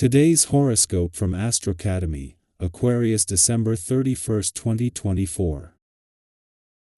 Today's horoscope from Astrocademy, Aquarius December 31, 2024.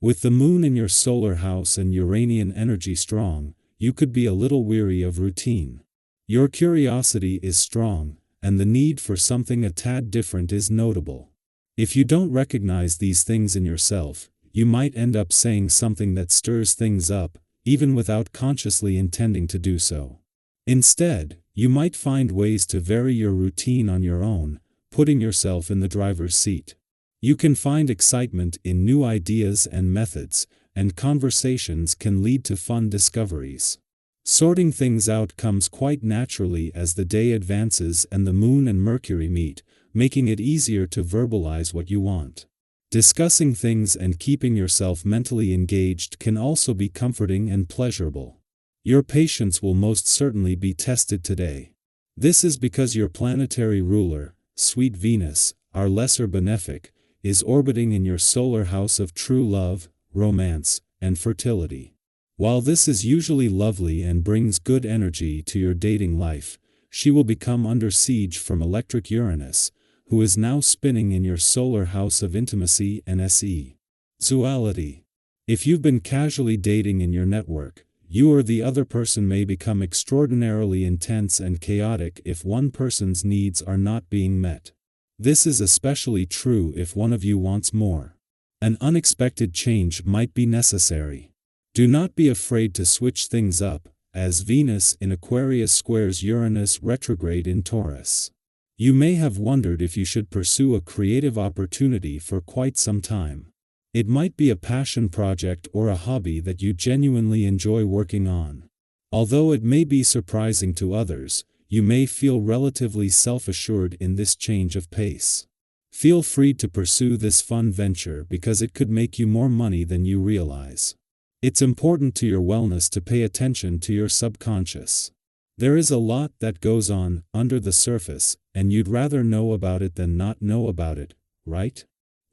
With the moon in your solar house and Uranian energy strong, you could be a little weary of routine. Your curiosity is strong, and the need for something a tad different is notable. If you don't recognize these things in yourself, you might end up saying something that stirs things up, even without consciously intending to do so. Instead, you might find ways to vary your routine on your own, putting yourself in the driver's seat. You can find excitement in new ideas and methods, and conversations can lead to fun discoveries. Sorting things out comes quite naturally as the day advances and the moon and Mercury meet, making it easier to verbalize what you want. Discussing things and keeping yourself mentally engaged can also be comforting and pleasurable. Your patience will most certainly be tested today. This is because your planetary ruler, sweet Venus, our lesser benefic, is orbiting in your solar house of true love, romance, and fertility. While this is usually lovely and brings good energy to your dating life, she will become under siege from electric Uranus, who is now spinning in your solar house of intimacy and sexuality. If you've been casually dating in your network, you or the other person may become extraordinarily intense and chaotic if one person's needs are not being met. This is especially true if one of you wants more. An unexpected change might be necessary. Do not be afraid to switch things up, as Venus in Aquarius squares Uranus retrograde in Taurus. You may have wondered if you should pursue a creative opportunity for quite some time. It might be a passion project or a hobby that you genuinely enjoy working on. Although it may be surprising to others, you may feel relatively self-assured in this change of pace. Feel free to pursue this fun venture because it could make you more money than you realize. It's important to your wellness to pay attention to your subconscious. There is a lot that goes on under the surface, and you'd rather know about it than not know about it, right?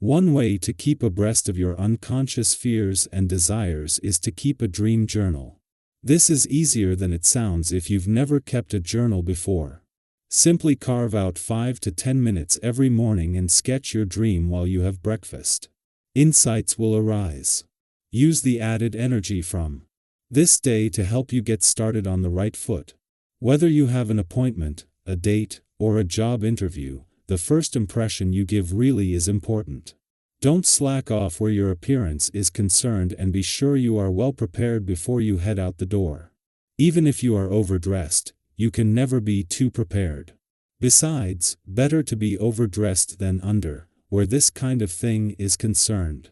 One way to keep abreast of your unconscious fears and desires is to keep a dream journal. This is easier than it sounds if you've never kept a journal before. Simply carve out 5 to 10 minutes every morning and sketch your dream while you have breakfast. Insights will arise. Use the added energy from this day to help you get started on the right foot. Whether you have an appointment, a date, or a job interview, the first impression you give really is important. Don't slack off where your appearance is concerned and be sure you are well prepared before you head out the door. Even if you are overdressed, you can never be too prepared. Besides, better to be overdressed than under, where this kind of thing is concerned.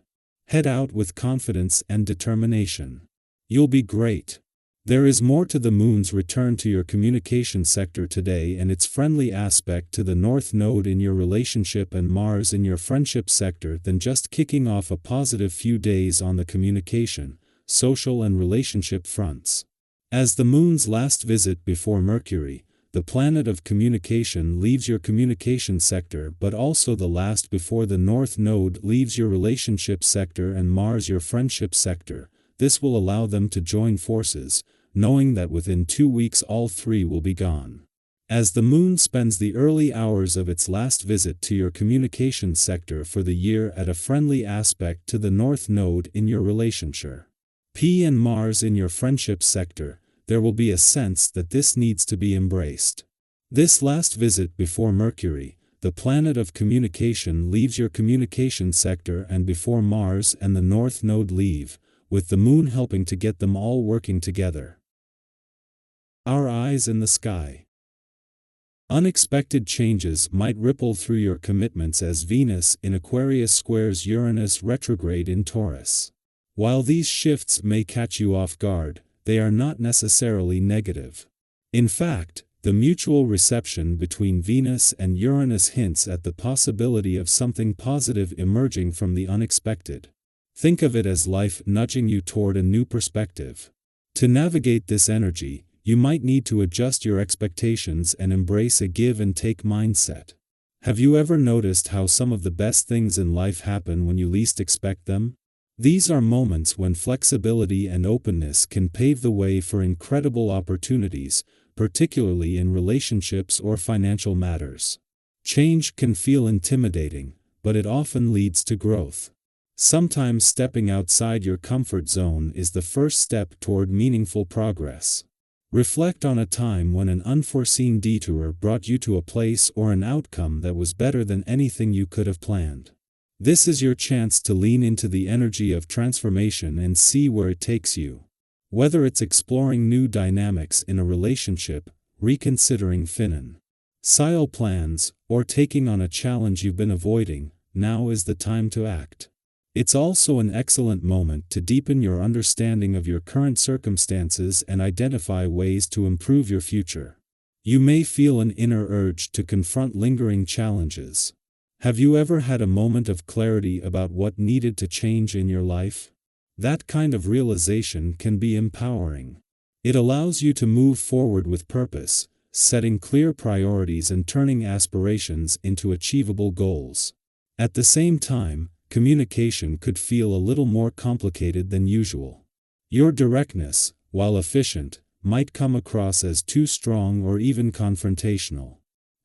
Head out with confidence and determination. You'll be great. There is more to the moon's return to your communication sector today and its friendly aspect to the North Node in your relationship and Mars in your friendship sector than just kicking off a positive few days on the communication, social and relationship fronts. As the moon's last visit before Mercury, the planet of communication leaves your communication sector but also the last before the North Node leaves your relationship sector and Mars your friendship sector. This will allow them to join forces, knowing that within 2 weeks all three will be gone. As the moon spends the early hours of its last visit to your communication sector for the year at a friendly aspect to the North Node in your relationship and Mars in your friendship sector, there will be a sense that this needs to be embraced. This last visit before Mercury, the planet of communication leaves your communication sector and before Mars and the North Node leave, with the moon helping to get them all working together. Our eyes in the sky. Unexpected changes might ripple through your commitments as Venus in Aquarius squares Uranus retrograde in Taurus. While these shifts may catch you off guard, they are not necessarily negative. In fact, the mutual reception between Venus and Uranus hints at the possibility of something positive emerging from the unexpected. Think of it as life nudging you toward a new perspective. To navigate this energy, you might need to adjust your expectations and embrace a give-and-take mindset. Have you ever noticed how some of the best things in life happen when you least expect them? These are moments when flexibility and openness can pave the way for incredible opportunities, particularly in relationships or financial matters. Change can feel intimidating, but it often leads to growth. Sometimes stepping outside your comfort zone is the first step toward meaningful progress. Reflect on a time when an unforeseen detour brought you to a place or an outcome that was better than anything you could have planned. This is your chance to lean into the energy of transformation and see where it takes you. Whether it's exploring new dynamics in a relationship, reconsidering financial plans, or taking on a challenge you've been avoiding, now is the time to act. It's also an excellent moment to deepen your understanding of your current circumstances and identify ways to improve your future. You may feel an inner urge to confront lingering challenges. Have you ever had a moment of clarity about what needed to change in your life? That kind of realization can be empowering. It allows you to move forward with purpose, setting clear priorities and turning aspirations into achievable goals. At the same time, communication could feel a little more complicated than usual. Your directness, while efficient, might come across as too strong or even confrontational.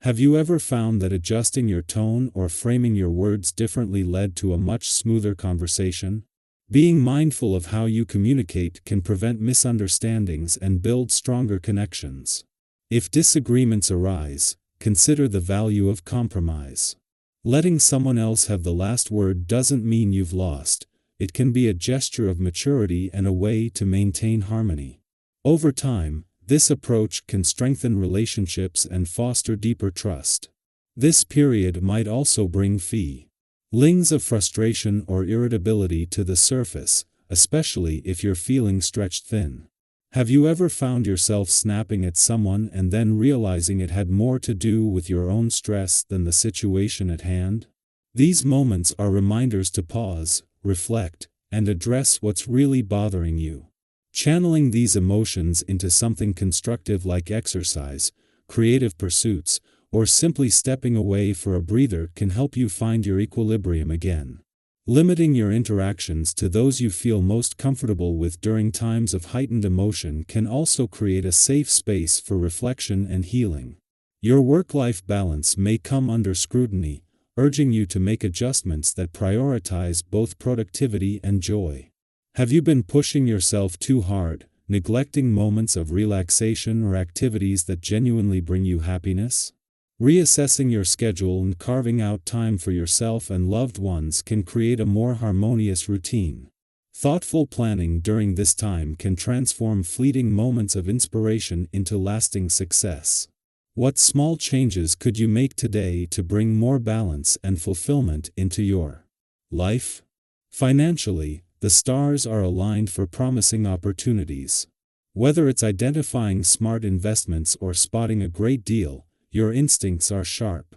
Have you ever found that adjusting your tone or framing your words differently led to a much smoother conversation? Being mindful of how you communicate can prevent misunderstandings and build stronger connections. If disagreements arise, consider the value of compromise. Letting someone else have the last word doesn't mean you've lost. It can be a gesture of maturity and a way to maintain harmony. Over time, this approach can strengthen relationships and foster deeper trust. This period might also bring feelings of frustration or irritability to the surface, especially if you're feeling stretched thin. Have you ever found yourself snapping at someone and then realizing it had more to do with your own stress than the situation at hand? These moments are reminders to pause, reflect, and address what's really bothering you. Channeling these emotions into something constructive like exercise, creative pursuits, or simply stepping away for a breather can help you find your equilibrium again. Limiting your interactions to those you feel most comfortable with during times of heightened emotion can also create a safe space for reflection and healing. Your work-life balance may come under scrutiny, urging you to make adjustments that prioritize both productivity and joy. Have you been pushing yourself too hard, neglecting moments of relaxation or activities that genuinely bring you happiness? Reassessing your schedule and carving out time for yourself and loved ones can create a more harmonious routine. Thoughtful planning during this time can transform fleeting moments of inspiration into lasting success. What small changes could you make today to bring more balance and fulfillment into your life? Financially, the stars are aligned for promising opportunities. Whether it's identifying smart investments or spotting a great deal, your instincts are sharp.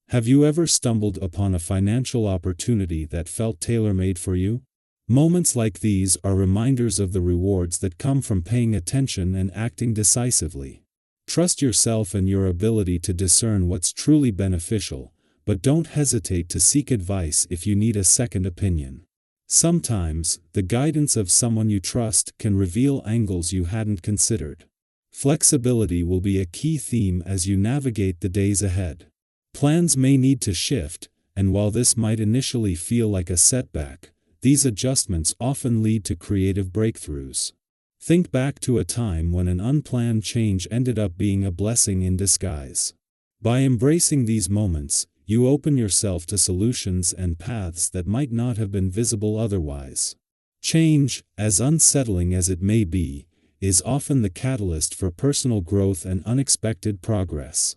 Have you ever stumbled upon a financial opportunity that felt tailor-made for you? Moments like these are reminders of the rewards that come from paying attention and acting decisively. Trust yourself and your ability to discern what's truly beneficial, but don't hesitate to seek advice if you need a second opinion. Sometimes, the guidance of someone you trust can reveal angles you hadn't considered. Flexibility will be a key theme as you navigate the days ahead. Plans may need to shift, and while this might initially feel like a setback, these adjustments often lead to creative breakthroughs. Think back to a time when an unplanned change ended up being a blessing in disguise. By embracing these moments, you open yourself to solutions and paths that might not have been visible otherwise. Change, as unsettling as it may be, is often the catalyst for personal growth and unexpected progress.